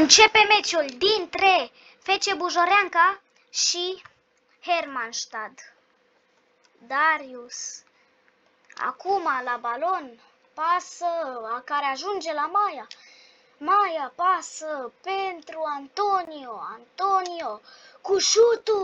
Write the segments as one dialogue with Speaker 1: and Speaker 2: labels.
Speaker 1: Începe meciul dintre FC Bujoreanca și Hermannstadt. Darius. Acum la balon. Pasă care ajunge la Maia. Maia pasă pentru Antonio. Antonio cu șutul.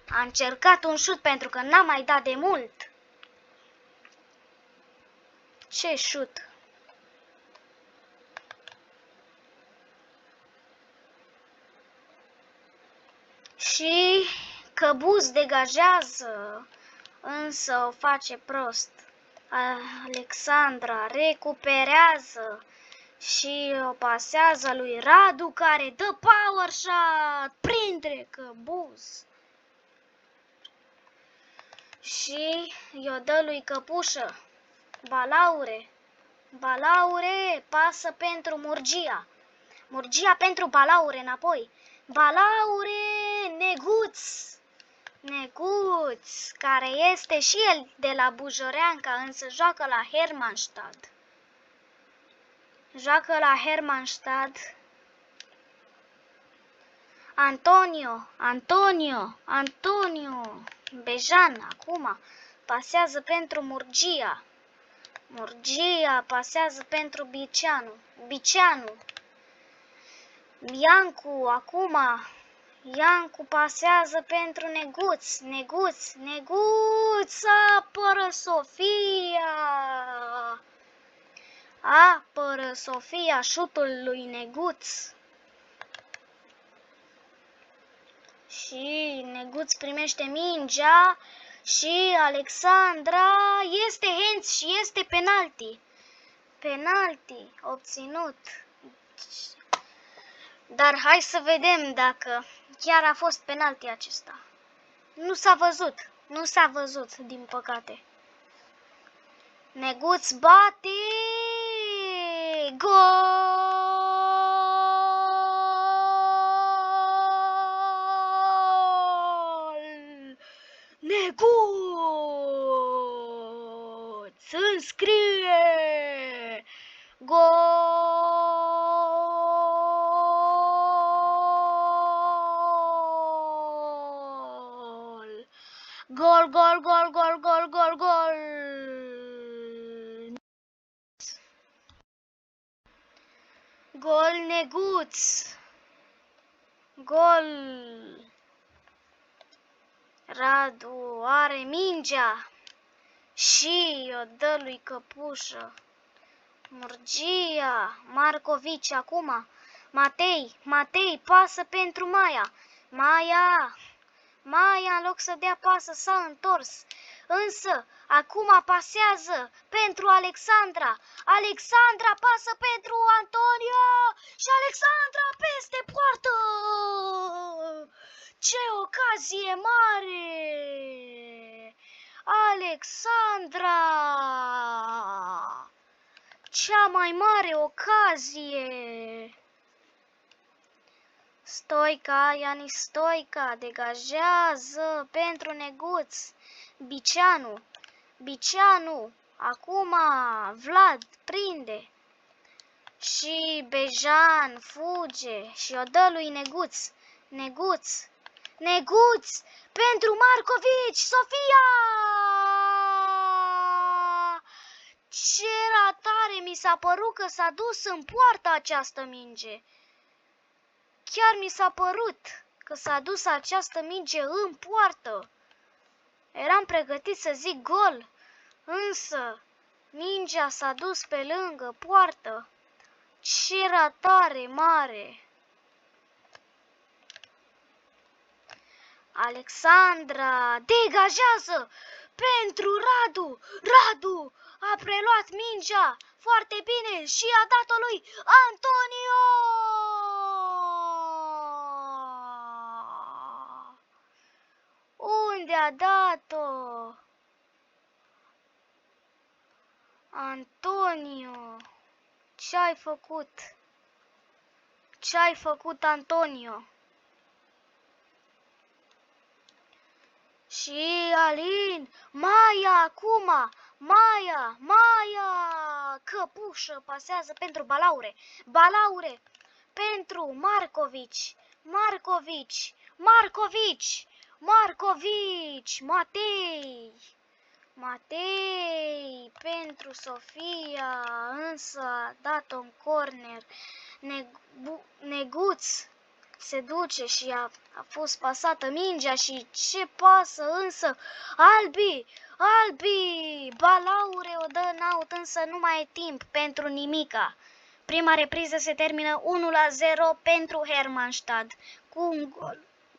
Speaker 1: A încercat un șut pentru că n-a mai dat de mult. Ce șut! Și Căbuz degajează, însă o face prost. Alexandra recuperează și o pasează lui Radu, care dă power shot, prinde Căbuz. Și i-o dă lui Căpușă. Balaure. Balaure pasă pentru Murgia. Murgia pentru Balaure înapoi. Balaure, Neguț, care este și el de la Bujoreanca, însă joacă la Hermannstadt. Antonio. Bejan acum pasează pentru Murgia. Murgia pasează pentru Biceanu. Iancu pasează pentru Neguț, apără Sofia șutul lui Neguț. Și Neguț primește mingea și Alexandra este hands și este penalti obținut. Dar hai să vedem dacă chiar a fost penalti acesta. Nu s-a văzut, din păcate. Neguț bate! Gol! Neguț înscrie! Gol! Gol! Gol Neguț! Gol! Radu are mingea și o dă lui Căpușă. Murgia, Marcovici acum. Matei pasă pentru Maia. Maia, în loc să dea pasă, s-a întors. Însă, acum pasează pentru Alexandra. Alexandra pasă pentru Antonio și Alexandra peste poartă. Ce ocazie mare! Alexandra! Cea mai mare ocazie! Iani Stoica degajează pentru Neguț. Biceanu. Acum Vlad prinde. Și Bejan fuge și o dă lui Neguț pentru Marcovici. Sofia! Ce ratare! Mi s-a părut că s-a dus în poartă această minge. Chiar mi s-a părut că s-a dus această minge în poartă. Eram pregătit să zic gol, însă mingea s-a dus pe lângă poartă. Ce ratare mare! Alexandra degajează pentru Radu. Radu a preluat mingea foarte bine și a dat-o lui Antonio. Unde a dat-o? Antonio, ce-ai făcut? Ce-ai făcut, Antonio? Și Alin, Maia acum, Maia, căpușă pasează pentru Balaure. Balaure pentru Marcovici. Marcovici. Marcovici. Marcovici. Matei. Matei pentru Sofia, însă a dat un corner. Neguț se duce și a fost pasată mingea și ce pasă însă Albi, Albi, Balaure o dă în out, însă nu mai e timp pentru nimica. Prima repriză se termină 1-0 pentru Hermannstad cu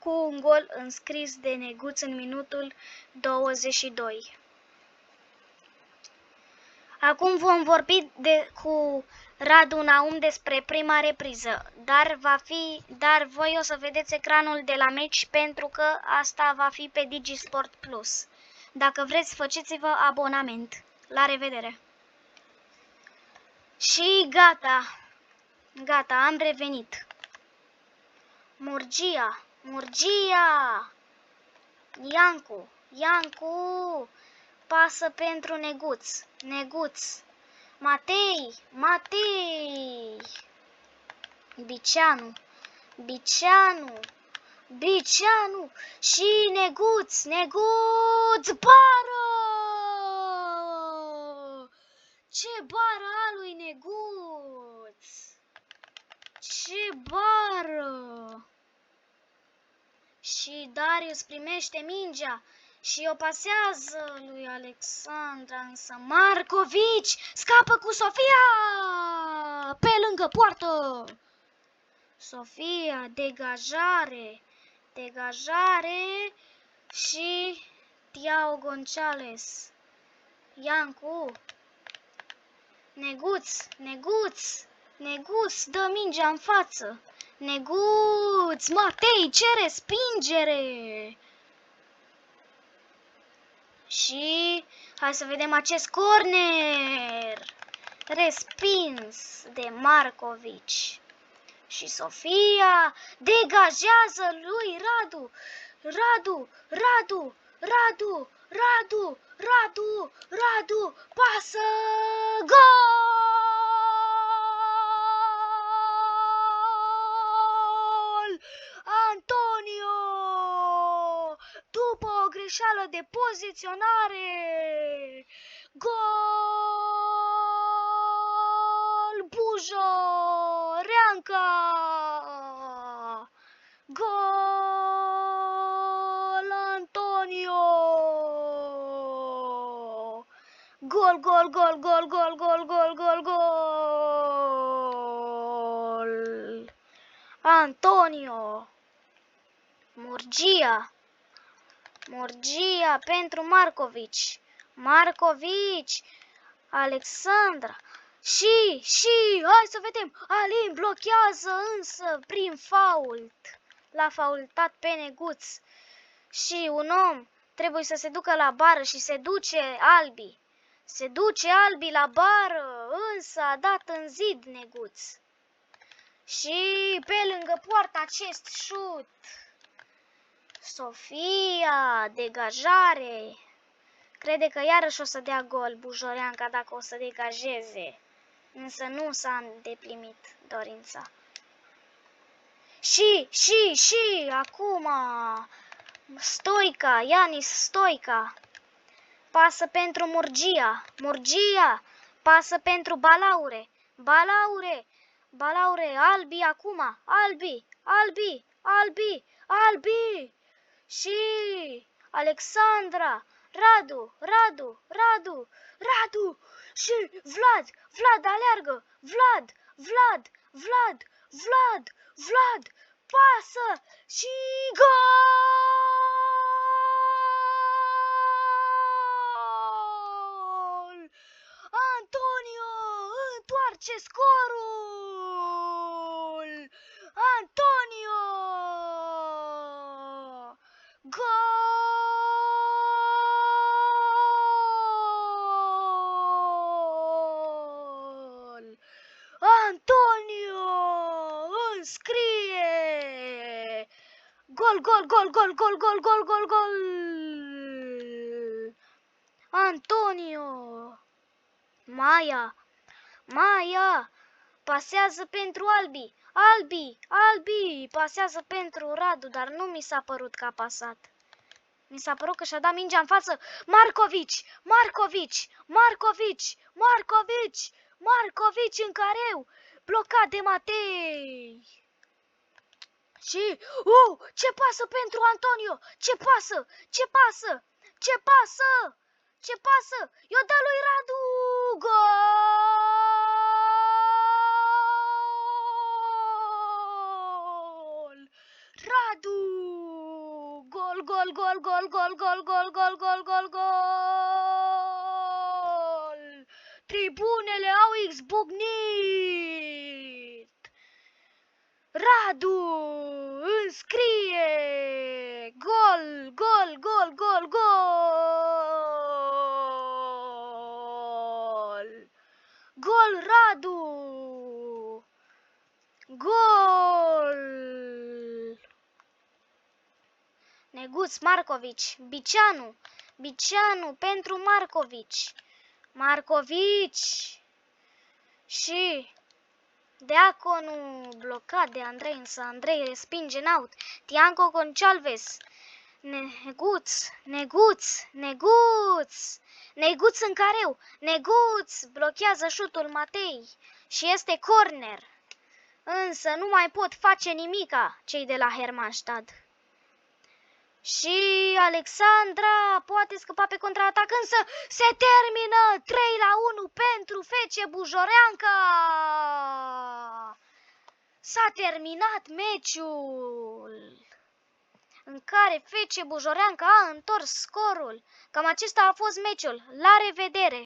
Speaker 1: un gol înscris de Neguț în minutul 22. Acum vom vorbi cu Radu Naum despre prima repriză, dar voi o să vedeți ecranul de la meci pentru că asta va fi pe DigiSport Plus. Dacă vreți, faceți-vă abonament. La revedere! Și gata! Gata, am revenit. Murgia! Murgia! Iancu! Pasă pentru Neguț. Neguț. Matei. Bicianu. Și Neguț. Bară! Ce bară a lui Neguț! Ce bară! Și Darius primește mingea. Și o pasează lui Alexandra, însă Marcovici scapă cu Sofia pe lângă poartă. Sofia, degajare și Thiago Gonçalves. Iancu, Neguț, dă mingea în față. Neguț, Matei, ce respingere! Și hai să vedem acest corner. Respins de Marcovici. Și Sofia degajează lui Radu. Pasă! Gol! Antonio! După o greșeală de poziționare, gol! Bujoreanca! Gol! Antonio! Gol! Antonio! Murgia pentru Marcovici, Alexandra și hai să vedem, Alin blochează însă prin fault. L-a faultat pe Neguț și un om trebuie să se ducă la bară și se duce Albi. Se duce Albi la bară, însă a dat în zid Neguț. Și pe lângă poartă acest șut. Sofia, degajare. Crede că iarăși o să dea gol Bujoreanca dacă o să degajeze. Însă nu s-a îndeplinit dorința. Și acum Ianis Stoica. Pasă pentru Murgia. Pasă pentru Balaure, Albi acum. Albi. Și Alexandra, Radu și Vlad aleargă, Vlad, pasă și gol! Antonio întoarce scorul! Antonio! Gol! Antonio înscrie! Gol! Antonio! Maia! Maia pasează pentru Albi. Albi pasează pentru Radu, dar nu mi s-a părut că a pasat. Mi s-a părut că și-a dat mingea în față. Marcovici în careu, blocat de Matei. Și, ce pasă pentru Antonio! Ce pasă! I-o dă lui Radu! Gol! Radu! Gol! Tribunele au izbucnit! Radu înscrie! Gol! Gol Radu! Gol! Neguț Marcovici, Bicianu pentru Marcovici și Deaconu blocat de Andrei, însă Andrei respinge în out. Tianco Goncalves, Neguț în careu, Neguț blochează șutul Matei și este corner. Însă nu mai pot face nimica cei de la Hermannstad. Și Alexandra poate scăpa pe contraatac, însă se termină 3-1 pentru FC Bujoreanca. S-a terminat meciul în care FC Bujoreanca a întors scorul. Cam acesta a fost meciul. La revedere!